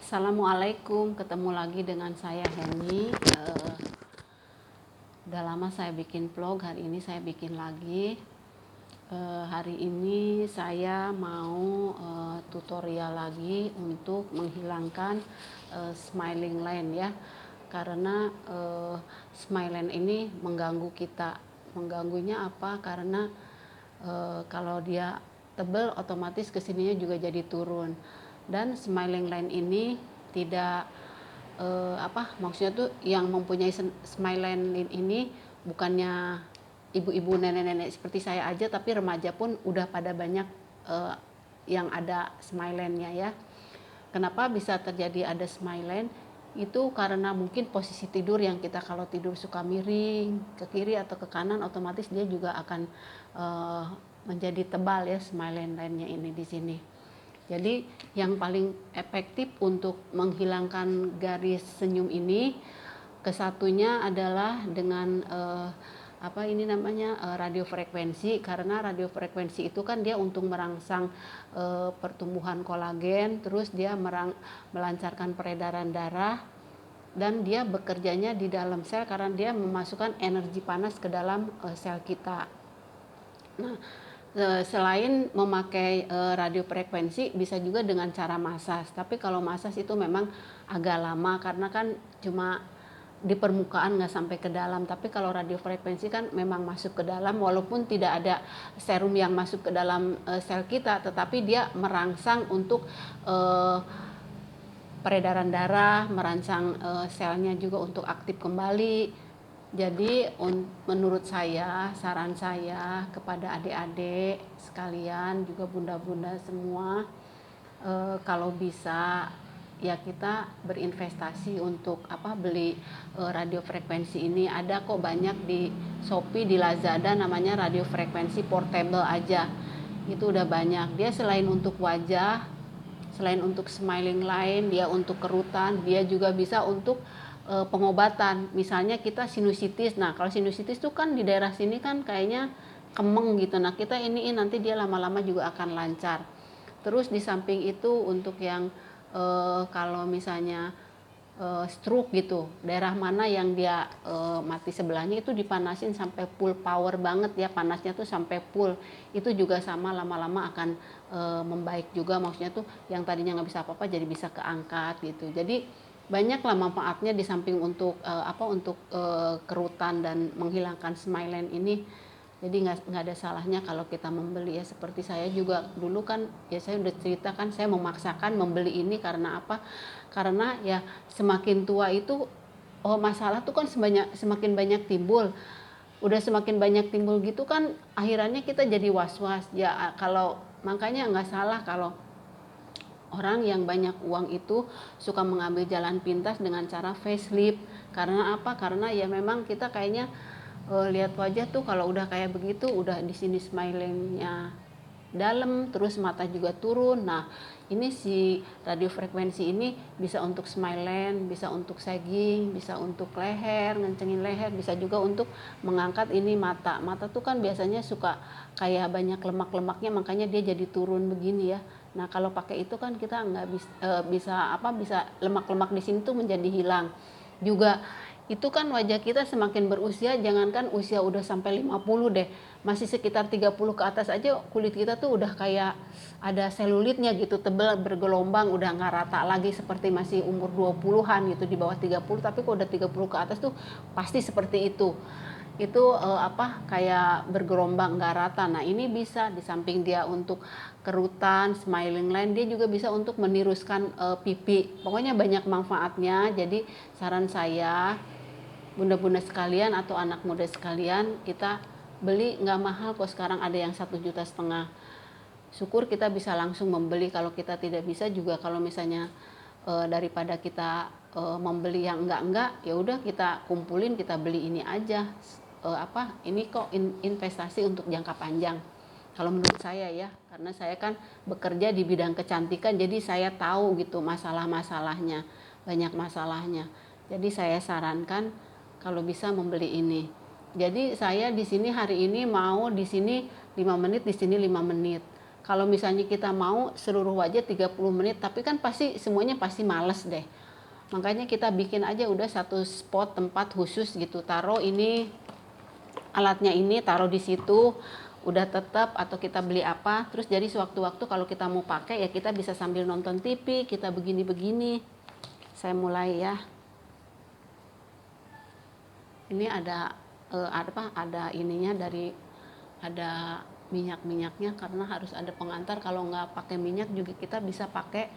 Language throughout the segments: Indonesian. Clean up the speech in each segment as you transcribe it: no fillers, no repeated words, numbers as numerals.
Assalamualaikum, ketemu lagi dengan saya Henny. Udah lama saya bikin vlog, hari ini saya bikin lagi. Hari ini saya mau tutorial lagi untuk menghilangkan smiling line ya. Karena smiling line ini mengganggu kita. Mengganggunya apa? Karena kalau dia tebal otomatis kesininya juga jadi turun. Dan smiling line ini tidak maksudnya tuh yang mempunyai smiling line ini bukannya ibu-ibu nenek-nenek seperti saya aja, tapi remaja pun udah pada banyak yang ada smiling-nya ya. Kenapa bisa terjadi ada smiling? Itu karena mungkin posisi tidur yang kita kalau tidur suka miring ke kiri atau ke kanan, otomatis dia juga akan menjadi tebal ya smiling line-nya ini di sini. Jadi yang paling efektif untuk menghilangkan garis senyum ini, kesatunya adalah dengan radiofrekuensi. Karena radiofrekuensi itu kan dia untuk merangsang pertumbuhan kolagen, terus dia melancarkan peredaran darah, dan dia bekerjanya di dalam sel karena dia memasukkan energi panas ke dalam sel kita. Nah, selain memakai radiofrekuensi, bisa juga dengan cara massage. Tapi kalau massage itu memang agak lama karena kan cuma di permukaan, nggak sampai ke dalam. Tapi kalau radiofrekuensi kan memang masuk ke dalam, walaupun tidak ada serum yang masuk ke dalam sel kita, tetapi dia merangsang untuk peredaran darah, merangsang selnya juga untuk aktif kembali. Jadi menurut saya, saran saya kepada adik-adik sekalian, juga bunda-bunda semua, kalau bisa ya kita berinvestasi untuk beli radiofrekuensi ini. Ada kok banyak di Shopee, di Lazada, namanya radiofrekuensi portable aja. Itu udah banyak. Dia selain untuk wajah, selain untuk smiling line, dia untuk kerutan, dia juga bisa untuk pengobatan. Misalnya kita sinusitis. Nah, kalau sinusitis tuh kan di daerah sini kan kayaknya kemeng gitu. Nah, kita iniin, nanti dia lama-lama juga akan lancar. Terus di samping itu untuk yang kalau misalnya stroke gitu, daerah mana yang dia mati sebelahnya, itu dipanasin sampai full power banget ya, panasnya tuh sampai full. Itu juga sama, lama-lama akan membaik juga. Maksudnya tuh yang tadinya nggak bisa apa-apa jadi bisa keangkat gitu. Jadi banyaklah manfaatnya di samping untuk kerutan dan menghilangkan smiling ini. Jadi nggak ada salahnya kalau kita membeli ya. Seperti saya juga dulu kan ya, saya udah cerita kan, saya memaksakan membeli ini karena apa? Karena ya semakin tua itu masalah tuh kan semakin banyak timbul. Udah semakin banyak timbul gitu kan, akhirannya kita jadi was-was ya. Kalau makanya nggak salah kalau orang yang banyak uang itu suka mengambil jalan pintas dengan cara facelift. Karena apa? Karena ya memang kita kayaknya lihat wajah tuh kalau udah kayak begitu, udah di sini smilingnya dalam, terus mata juga turun. Nah, ini si radiofrekuensi ini bisa untuk smiling, bisa untuk sagging, bisa untuk leher, ngencengin leher, bisa juga untuk mengangkat ini mata. Mata tuh kan biasanya suka kayak banyak lemak-lemaknya, makanya dia jadi turun begini ya. Nah, kalau pakai itu kan kita nggak bisa lemak-lemak di sini tuh menjadi hilang. Juga itu kan wajah kita semakin berusia, jangankan usia udah sampai 50 deh, masih sekitar 30 ke atas aja kulit kita tuh udah kayak ada selulitnya gitu, tebal bergelombang, udah nggak rata lagi seperti masih umur 20-an gitu, di bawah 30. Tapi kalau udah 30 ke atas tuh pasti seperti itu. Itu kayak bergelombang, nggak rata. Nah, ini bisa di samping dia untuk kerutan, smiling line, dia juga bisa untuk meniruskan pipi. Pokoknya banyak manfaatnya. Jadi saran saya, bunda-bunda sekalian atau anak muda sekalian, kita beli, nggak mahal kok, sekarang ada yang 1,5 juta. Syukur kita bisa langsung membeli. Kalau kita tidak bisa juga, kalau misalnya daripada kita membeli yang enggak, ya udah kita kumpulin, kita beli ini aja. Ini kok investasi untuk jangka panjang. Kalau menurut saya ya, karena saya kan bekerja di bidang kecantikan, jadi saya tahu gitu masalah-masalahnya, banyak masalahnya. Jadi saya sarankan kalau bisa membeli ini. Jadi saya di sini hari ini mau di sini 5 menit, di sini 5 menit. Kalau misalnya kita mau seluruh wajah 30 menit, tapi kan pasti semuanya pasti males deh. Makanya kita bikin aja udah satu spot tempat khusus gitu. Taruh ini alatnya ini, taruh di situ, udah tetap, atau kita beli apa. Terus jadi sewaktu-waktu kalau kita mau pakai ya kita bisa sambil nonton TV, kita begini-begini. Saya mulai ya. Ini ada ada ininya ada minyak-minyaknya karena harus ada pengantar. Kalau nggak pakai minyak juga kita bisa pakai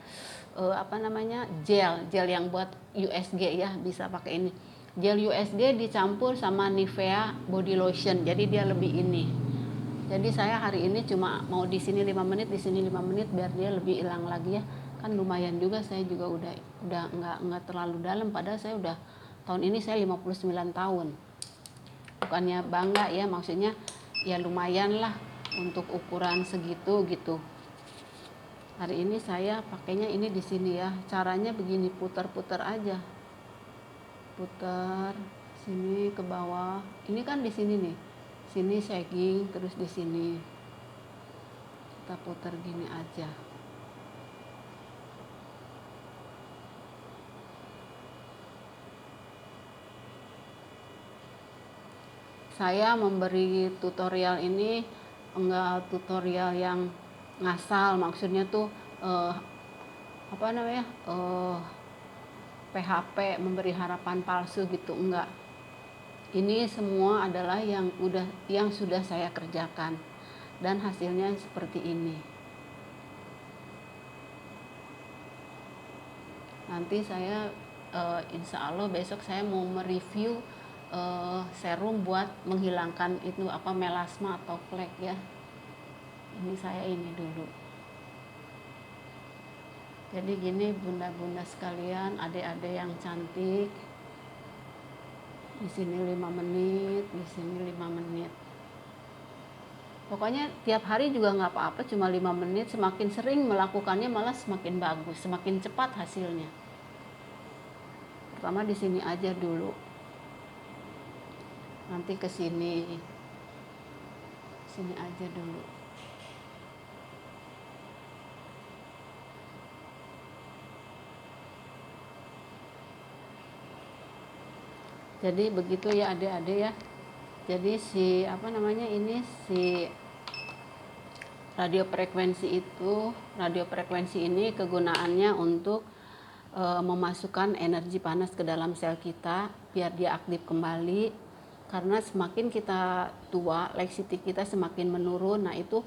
gel yang buat USG ya, bisa pakai ini. Gel USG dicampur sama Nivea body lotion. Jadi dia lebih ini. Jadi saya hari ini cuma mau di sini 5 menit, di sini 5 menit biar dia lebih hilang lagi ya. Kan lumayan juga, saya juga udah nggak terlalu dalam, padahal saya udah tahun ini saya 59 tahun. Bukannya bangga ya, maksudnya ya lumayan lah untuk ukuran segitu gitu. Hari ini saya pakainya ini di sini ya. Caranya begini, putar-putar aja. Putar sini ke bawah. Ini kan di sini nih. Sini shaking, terus di sini. Kita putar gini aja. Saya memberi tutorial ini enggak tutorial yang ngasal, maksudnya tuh PHP, memberi harapan palsu gitu, enggak. Ini semua adalah yang sudah saya kerjakan dan hasilnya seperti ini. Nanti saya insya Allah besok saya mau mereview serum buat menghilangkan itu melasma atau flek ya. Ini saya ini dulu. Jadi gini bunda-bunda sekalian, adik-adik yang cantik. Di sini 5 menit, di sini 5 menit. Pokoknya tiap hari juga nggak apa-apa, cuma 5 menit. Semakin sering melakukannya malah semakin bagus, semakin cepat hasilnya. Pertama di sini aja dulu. Nanti ke sini. Sini aja dulu. Jadi begitu ya adik-adik ya. Jadi si radiofrekuensi ini kegunaannya untuk memasukkan energi panas ke dalam sel kita biar dia aktif kembali. Karena semakin kita tua, leksiti kita semakin menurun. Nah itu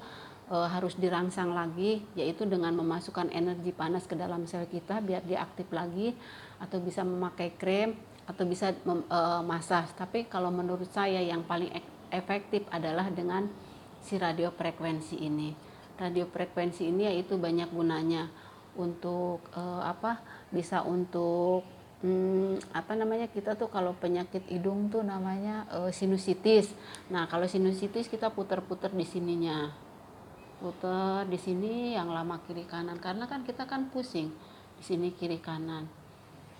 harus dirangsang lagi, yaitu dengan memasukkan energi panas ke dalam sel kita biar dia aktif lagi, atau bisa memakai krem, atau bisa massage. Tapi kalau menurut saya yang paling efektif adalah dengan si radiofrekuensi ini. Radiofrekuensi ini yaitu banyak gunanya untuk bisa untuk kita tuh kalau penyakit hidung tuh namanya sinusitis. Nah kalau sinusitis kita putar-putar di sininya, putar di sini yang lama kiri kanan, karena kan kita kan pusing di sini kiri kanan.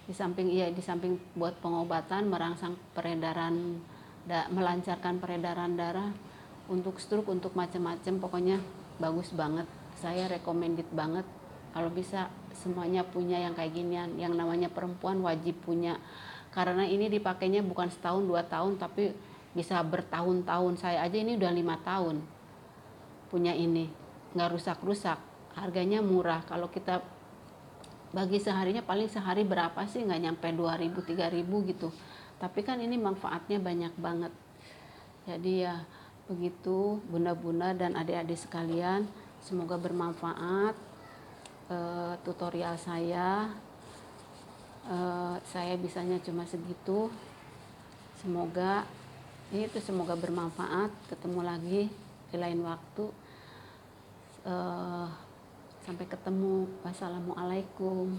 Di samping buat pengobatan, merangsang peredaran, melancarkan peredaran darah, untuk stroke, untuk macam-macam, pokoknya bagus banget. Saya recommended banget kalau bisa semuanya punya yang kayak ginian. Yang namanya perempuan wajib punya, karena ini dipakainya bukan setahun 2 tahun tapi bisa bertahun-tahun. Saya aja ini udah 5 tahun punya ini, nggak rusak-rusak. Harganya murah. Kalau kita bagi seharinya paling sehari berapa sih, nggak nyampe 2.000 3.000 gitu, tapi kan ini manfaatnya banyak banget. Jadi ya begitu bunda-bunda dan adik-adik sekalian, semoga bermanfaat tutorial saya. Saya bisanya cuma segitu, semoga bermanfaat. Ketemu lagi di lain waktu. Sampai ketemu. Wassalamualaikum.